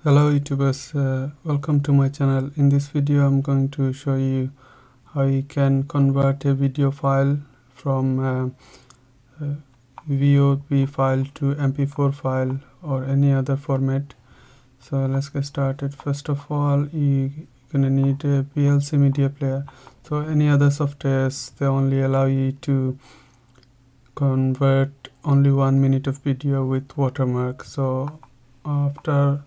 Hello YouTubers, welcome to my channel. In this video I'm going to show you how you can convert a video file from VOP file to MP4 file or any other format. So let's get started. First of all, you're gonna need a Vlc Media Player. So any other softwares, they only allow you to convert only 1 minute of video with watermark. So after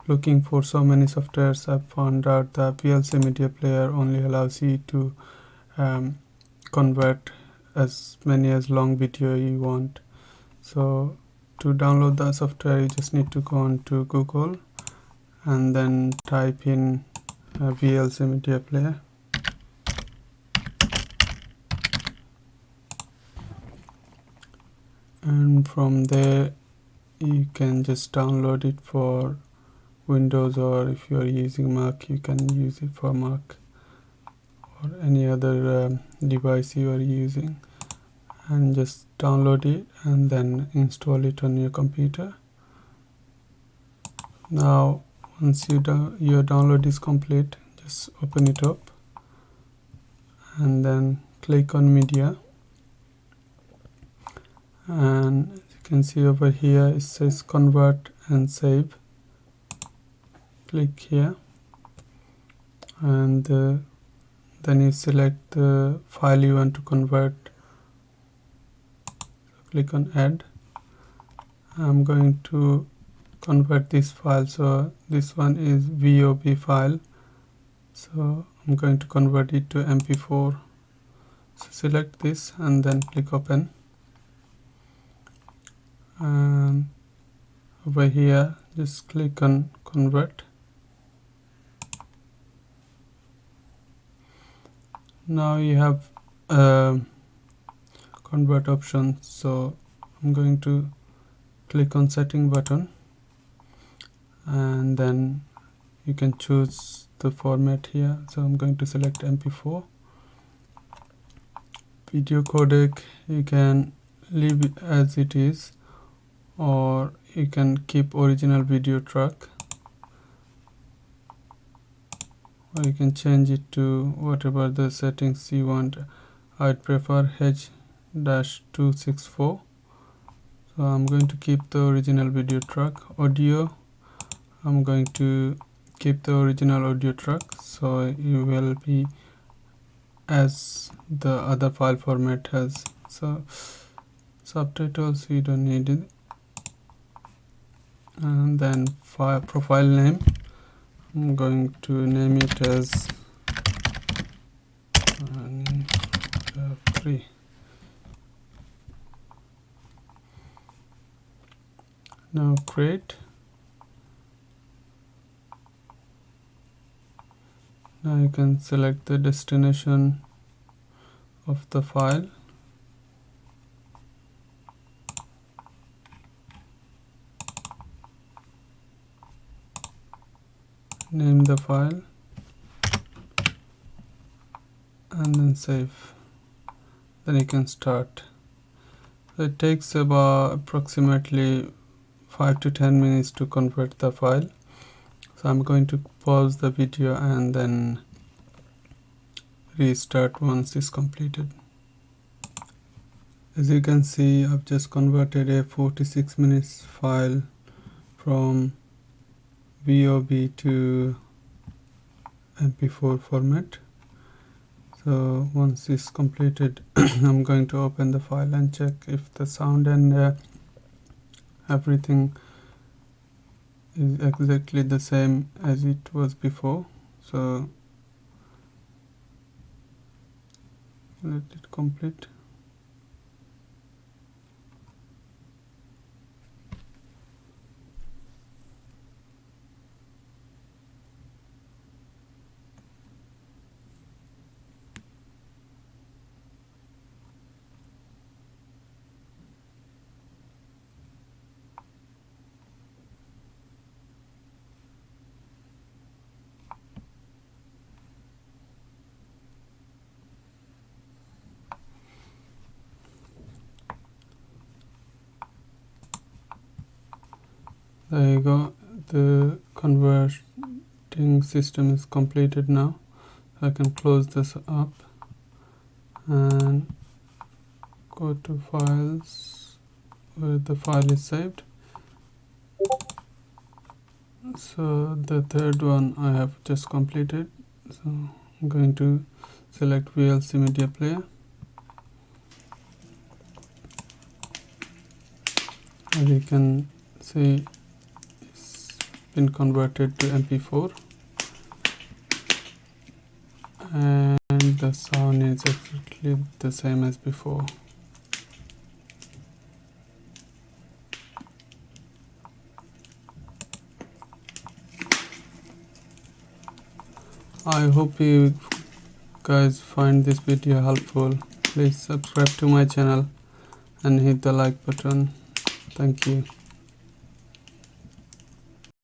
looking for so many softwares, I found out that Vlc Media Player only allows you to convert as many as long video you want. So to download the software, you just need to go on to Google and then type in Vlc Media Player. And from there you can just download it for Windows, or if you are using Mac you can use it for Mac or any other device you are using, and just download it and then install it on your computer. Now once your download is complete, just open it up and then click on media, and as you can see over here it says convert and save. Click here and then you select the file you want to convert. Click on add. I'm going to convert this file, so this one is VOP file, so I'm going to convert it to MP4. So select this and then click open, and over here just click on convert. Now you have convert option, so I'm going to click on setting button, and then you can choose the format here. So I'm going to select MP4. Video codec, you can leave it as it is, or you can keep original video track, or you can change it to whatever the settings you want. I'd prefer H-264, so I'm going to keep the original video track. Audio, I'm going to keep the original audio track, so you will be as the other file format has. So subtitles you don't need it, and then file profile name, I'm going to name it as 3. Now create. Now you can select the destination of the file. Name the file and then save. Then you can start. So it takes about approximately 5 to 10 minutes to convert the file. So I'm going to pause the video and then restart once it's completed. As you can see, I've just converted a 46 minutes file from VOB to MP4 format. So once it's completed, I'm going to open the file and check if the sound and everything is exactly the same as it was before. So let it complete. There you go, the converting system is completed now. I can close this up and go to files where the file is saved. So the third one I have just completed, so I'm going to select Vlc Media Player. As you can see, it's been converted to MP4 and the sound is exactly the same as before. I hope you guys find this video helpful. Please subscribe to my channel and hit the like button. Thank you.